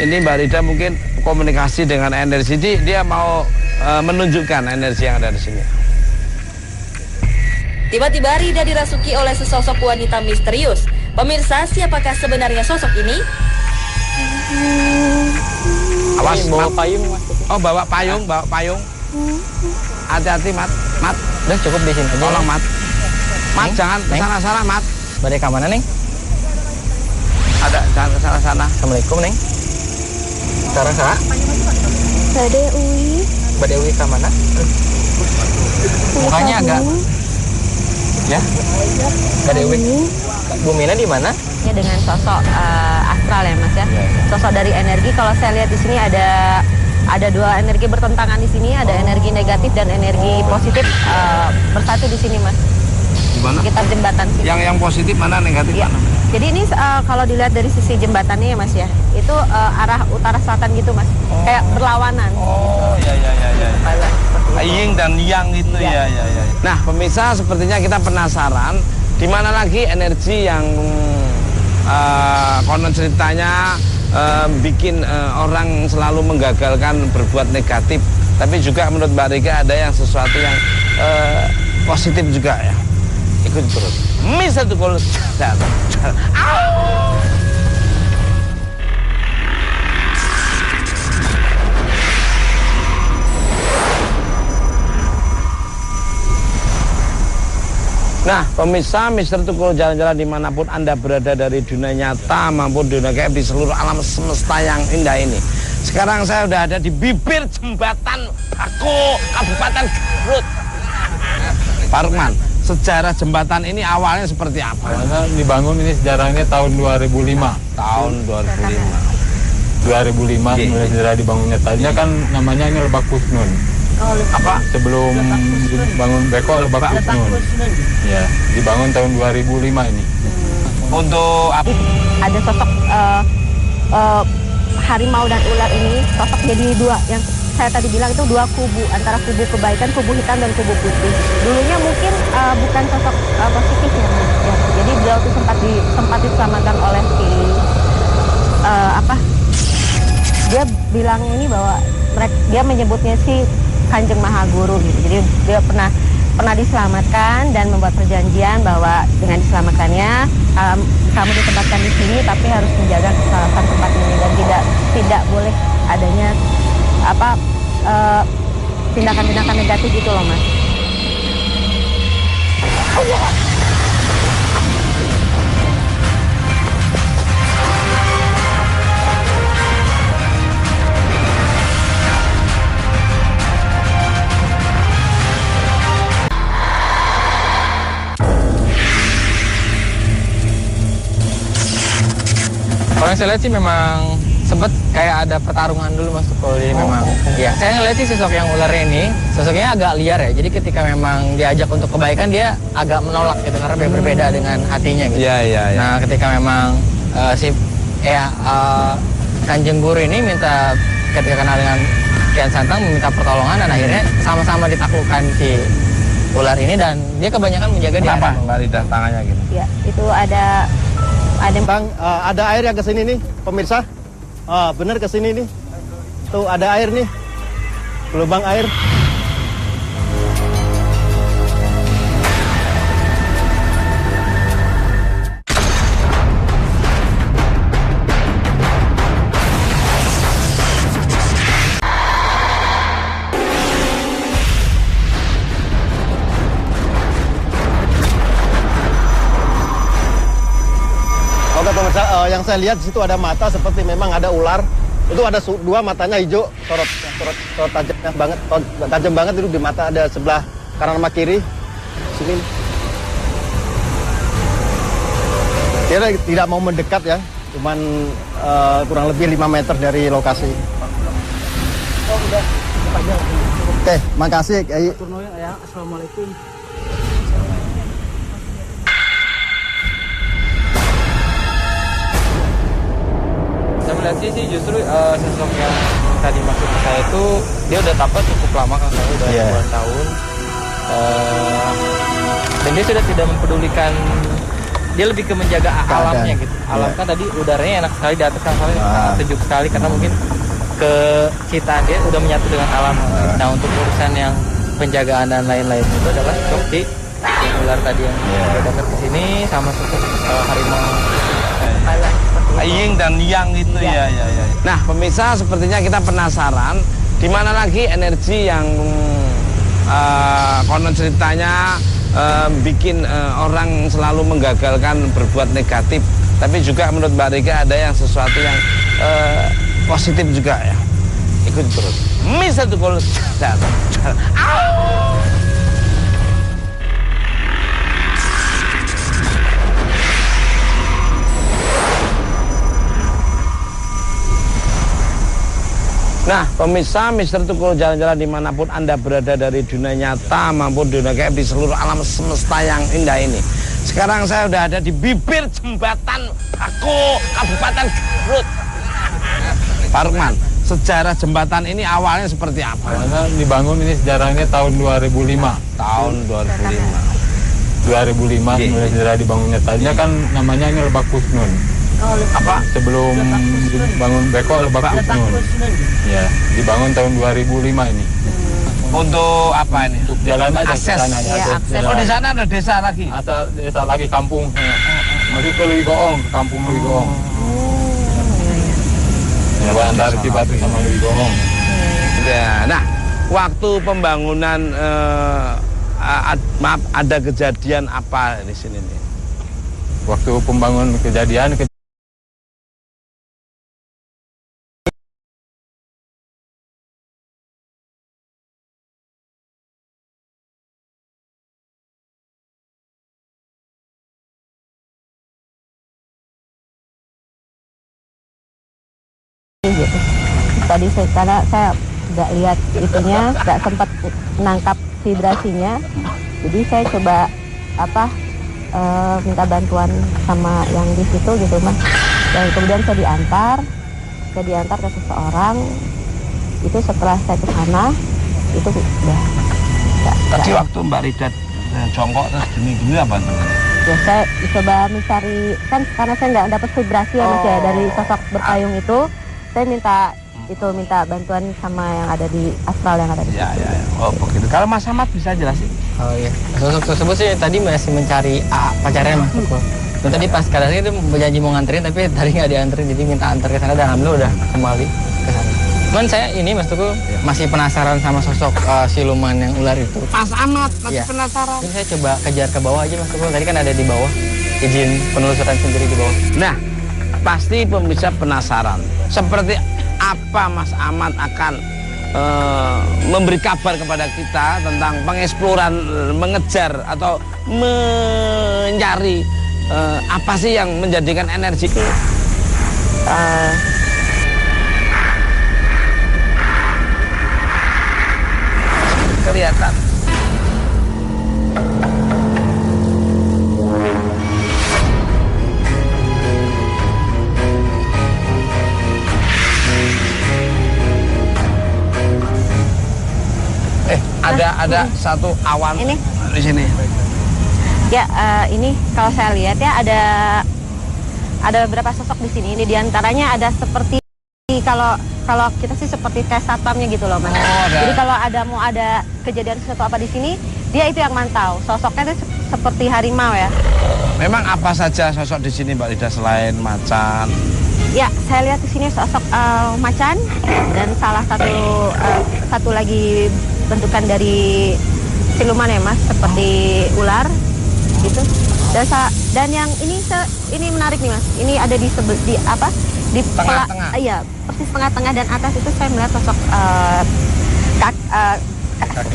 Ini Mbak Rida mungkin komunikasi dengan energi, dia mau menunjukkan energi yang ada di sini. Tiba-tiba Rida dirasuki oleh sesosok wanita misterius. Pemirsa, siapakah sebenarnya sosok ini? Awas, bawa Mat. payung, Mas Tukul. Oh, bawa payung. Hati-hati, Mat. Mat, Udah cukup di sini aja. tolong, Mat. Mat, Neng, jangan Neng. kesana-sana, Mat. Badai ke mana, Neng? Ada, jangan kesana-sana. Assalamualaikum, Neng. Sekarang salah? Badai Uwi. Badai Uwi ke mana? Mukanya agak... Ya? Badai Uwi. Bu Mina di mana? Ya, dengan sosok astral ya Mas ya. Sosok dari energi, kalau saya lihat di sini ada dua energi bertentangan di sini, ada energi negatif dan energi positif bersatu di sini Mas. Gimana? Sekitar jembatan sini. Yang positif mana, negatif Ya. mana? Jadi ini kalau dilihat dari sisi jembatannya ya Mas ya, itu arah utara selatan gitu Mas, kayak berlawanan. Oh, ya. Yin dan yang itu ya. Nah, pemirsa, sepertinya kita penasaran di mana lagi energi yang konon ceritanya bikin orang selalu menggagalkan berbuat negatif. Tapi juga menurut Mbak Rika ada yang sesuatu yang positif juga ya. Ikut terus. Mr. Tukul, jalan. Nah, pemirsa, Mr. Tukul jalan-jalan dimanapun Anda berada dari dunia nyata maupun dunia gaib di seluruh alam semesta yang indah ini. Sekarang saya udah ada di bibir jembatan Bako, Kabupaten Garut. Pak Rukman, sejarah jembatan ini awalnya seperti apa? Karena dibangun ini sejarahnya tahun 2005. Tahun 2005. 2005 mulai sejarah dibangunnya. Tadinya kan namanya ini Lebak Kusnun. Apa? Sebelum dibangun Beko Lebak Kusnun. Ya, dibangun tahun 2005 ini. Untuk apa? Ada sosok harimau dan ular ini, sosok jadi dua, yang saya tadi bilang itu dua kubu, antara kubu kebaikan, kubu hitam dan kubu putih. Dulunya mungkin bukan sosok positifnya, ya. Jadi beliau itu sempat diselamatkan oleh si dia bilang ini bahwa dia menyebutnya si Kanjeng Mahaguru gitu. Jadi dia pernah diselamatkan dan membuat perjanjian bahwa dengan diselamatkannya kamu ditempatkan di sini tapi harus menjaga keselamatan tempat ini dan tidak boleh adanya tindakan-tindakan negatif itu loh Mas. Kalau yang saya lihat sih memang sempet kayak ada pertarungan dulu Mas Tukul. Jadi memang ya saya ngeliat sih sosok yang ular ini sosoknya agak liar ya. Jadi ketika memang diajak untuk kebaikan dia agak menolak gitu karena berbeda dengan hatinya gitu. Iya. Nah ketika memang Kanjeng Guru ini minta ketika kenal dengan Kian Santang meminta pertolongan dan akhirnya sama-sama ditaklukkan si ular ini dan dia kebanyakan menjaga di Kenapa area bawah. Mbak Rida tangannya gitu? Ya, itu ada Ada air yang kesini nih, pemirsa. Bener kesini nih. Tuh ada air nih, lubang air. Oke pemirsa, yang saya lihat di situ ada mata seperti memang ada ular. Itu ada dua matanya hijau, sorot tajamnya banget, tajam banget itu di mata, ada sebelah kanan sama kiri. Sini. Dia tidak mau mendekat ya, cuman kurang lebih 5 meter dari lokasi. Oke, makasih. Assalamualaikum. Saya melihat sih justru sosok yang tadi masuk ke saya itu dia udah tapat cukup lama kan saya udah ribuan tahun dan dia sudah tidak mempedulikan, dia lebih ke menjaga alamnya gitu. Alam kan tadi udaranya enak sekali di atas kan sangat sejuk sekali karena mungkin kecitaan dia udah menyatu dengan alam. Nah untuk urusan yang penjagaan dan lain-lain itu adalah sosok si ular tadi yang datang ke sini sama sosok harimau. Yin dan yang itu ya. Nah pemirsa sepertinya kita penasaran di mana lagi energi yang konon ceritanya bikin orang selalu menggagalkan berbuat negatif, tapi juga menurut Mbak Rika ada yang sesuatu yang positif juga ya. Ikut terus Mr. Tukul jalan. Nah, pemirsa Mr. Tukul jalan-jalan dimanapun Anda berada dari dunia nyata maupun dunia gaib di seluruh alam semesta yang indah ini. Sekarang saya sudah ada di bibir jembatan Bako, Kabupaten Garut. Pak Rukman, sejarah jembatan ini awalnya seperti apa? Karena dibangun ini sejarahnya tahun 2005. Tahun 2005. 2005 mulai sejarah dibangunnya. Tadinya kan namanya ini Lebak Kusnun. Apa? Sebelum dibangun Beko Lebak Kusnun. Ya, dibangun tahun 2005 ini. Untuk apa ini? Untuk jalan aja akses. ke sana ya. akses. Oh, di sana ada desa lagi. Ada desa lagi kampung. Masih ke Lewigoong, kampung Lewigoong. Ya, antara Cibatu sama Lewigoong. Ya, nah, waktu pembangunan maaf, ada kejadian apa di sini nih? Waktu pembangunan kejadian gitu. Tadi karena saya nggak lihat itunya, nggak sempat menangkap vibrasinya, jadi saya coba minta bantuan sama yang di situ gitu mas. Dan kemudian saya diantar ke seseorang. Itu setelah saya ke sana itu udah Tadi waktu Mbak Rida jongkok terus gini apa namanya? Ya saya coba mencari, kan karena saya nggak dapat vibrasi ya mas ya dari sosok berpayung itu. Saya minta bantuan sama yang ada di astral yang ada di situ. Ya. Oh begitu. Kalau Mas Ahmad bisa jelasin? Oh iya, sosok tersebut sih tadi masih mencari pacarnya Mas Tukul. Dan tadi pas kadang itu berjanji mau nganterin tapi tadi nggak dianterin, jadi minta antar ke sana dan alhamdulillah udah kembali ke sana. Cuman saya ini Mas Tukul masih penasaran sama sosok siluman yang ular itu. Mas Ahmad masih Iya. penasaran. Ini saya coba kejar ke bawah aja Mas Tukul. Tadi kan ada di bawah, izin penelusuran sendiri di bawah. Nah, pasti pemirsa penasaran. Seperti apa Mas Ahmad akan memberi kabar kepada kita tentang pengeksploran, mengejar atau mencari apa sih yang menjadikan energi itu? kelihatan. Ada satu awan Ini? di sini. Ya, ini kalau saya lihat ya ada beberapa sosok di sini. Ini diantaranya ada seperti kalau kita sih seperti kayak satpamnya gitu loh, Mas. Jadi kalau mau ada kejadian sesuatu apa di sini, dia itu yang mantau. Sosoknya itu seperti harimau ya. Memang apa saja sosok di sini, Mbak Rida, selain macan? Ya, saya lihat di sini sosok macan dan salah satu lagi bentukan dari siluman ya, Mas, seperti ular gitu. Dan yang ini menarik nih, Mas. Ini ada di tengah-tengah. Iya, persis tengah-tengah dan atas itu saya melihat sosok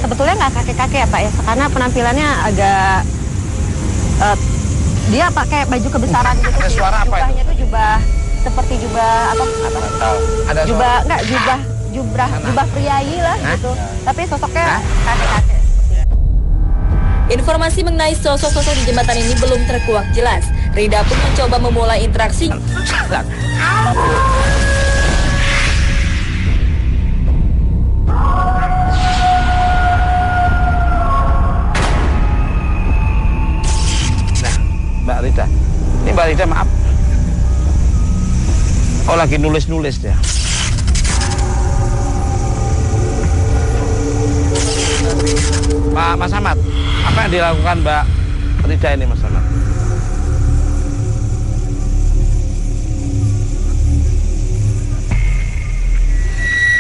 sebetulnya nggak kakek-kakek ya, Pak ya, karena penampilannya agak dia pakai baju kebesaran gitu. Ada suara apa itu? Jubahnya itu seperti jubah apa? Ada Jubah priayi lah gitu. Tapi sosoknya kakek-kakek. Informasi mengenai sosok-sosok di jembatan ini belum terkuak jelas. Rida pun mencoba memulai interaksi. Nah, Mbak Rida. Ini Mbak Rida, maaf. Oh, lagi nulis-nulis dia. Pak Mas Ahmad, apa yang dilakukan Mbak Rida ini, Mas Ahmad?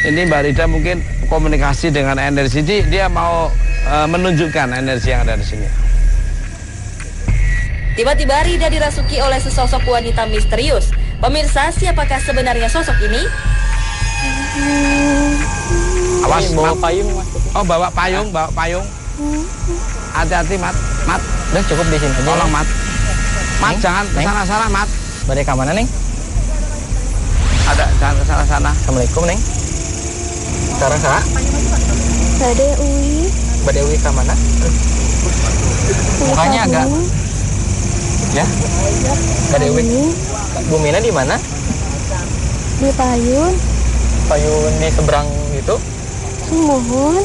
Ini Mbak Rida mungkin komunikasi dengan energi, dia mau menunjukkan energi yang ada di sini. Tiba-tiba Rida dirasuki oleh sesosok wanita misterius. Pemirsa, siapakah sebenarnya sosok ini? Awas, bawa Mat. payung, Mas. Oh, bawa payung. Hati-hati, Mat. Udah cukup di sini aja. Tolong, Mat. Mat, jangan ke sana-sana, Mat. Badai ke mana, Neng? Jangan ke sana-sana. Assalamualaikum, Neng. Sekarang salah? Badai Uwi ke mana? Mukanya agak ya? Badai Uwi. Bu Mina di mana? Di payun. Payun di seberang gitu? Mohon.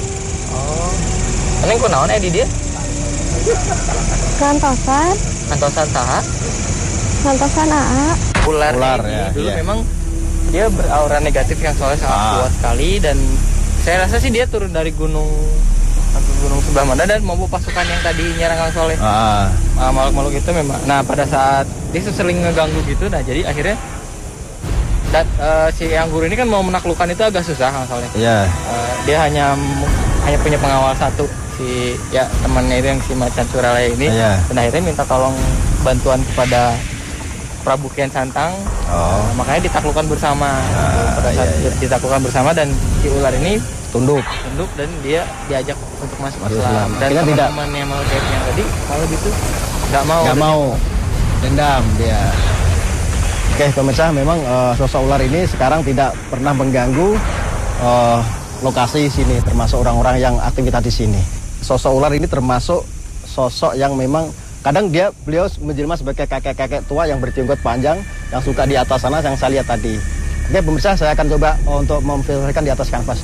Oh. Neng kunaon di dia? Kantosan. Kantosan saha? Kantosan AA. Ular ya, dulu iya. memang dia beraura negatif yang soalnya sangat kuat sekali, dan saya rasa sih dia turun dari gunung sebelah mana dan mau pasukan yang tadi nyerang Kang Soleh. Makhluk-makhluk itu memang. Nah, pada saat dia sering ngeganggu gitu, nah jadi akhirnya si Anggur ini kan mau menaklukkan itu agak susah Kang Soleh. Iya. Dia hanya punya pengawal satu, si temannya itu yang si Macan Suralaya ini. Iya. Dan akhirnya minta tolong bantuan kepada Prabu Kian Santang. Makanya ditaklukkan bersama. Pada saat ditaklukkan bersama, dan si ular ini tunduk dan dia diajak untuk masuk Islam. Dan teman-temannya malaikat yang tadi kalau gitu nggak mau dendam dia. Oke, pemirsa, memang sosok ular ini sekarang tidak pernah mengganggu lokasi sini, termasuk orang-orang yang aktivitas di sini. Sosok ular ini termasuk sosok yang memang kadang beliau menjelma sebagai kakek-kakek tua yang berjenggot panjang, yang suka di atas sana yang saya lihat tadi. Oke, pemirsa, saya akan coba untuk memfilterkan di atas kanvas.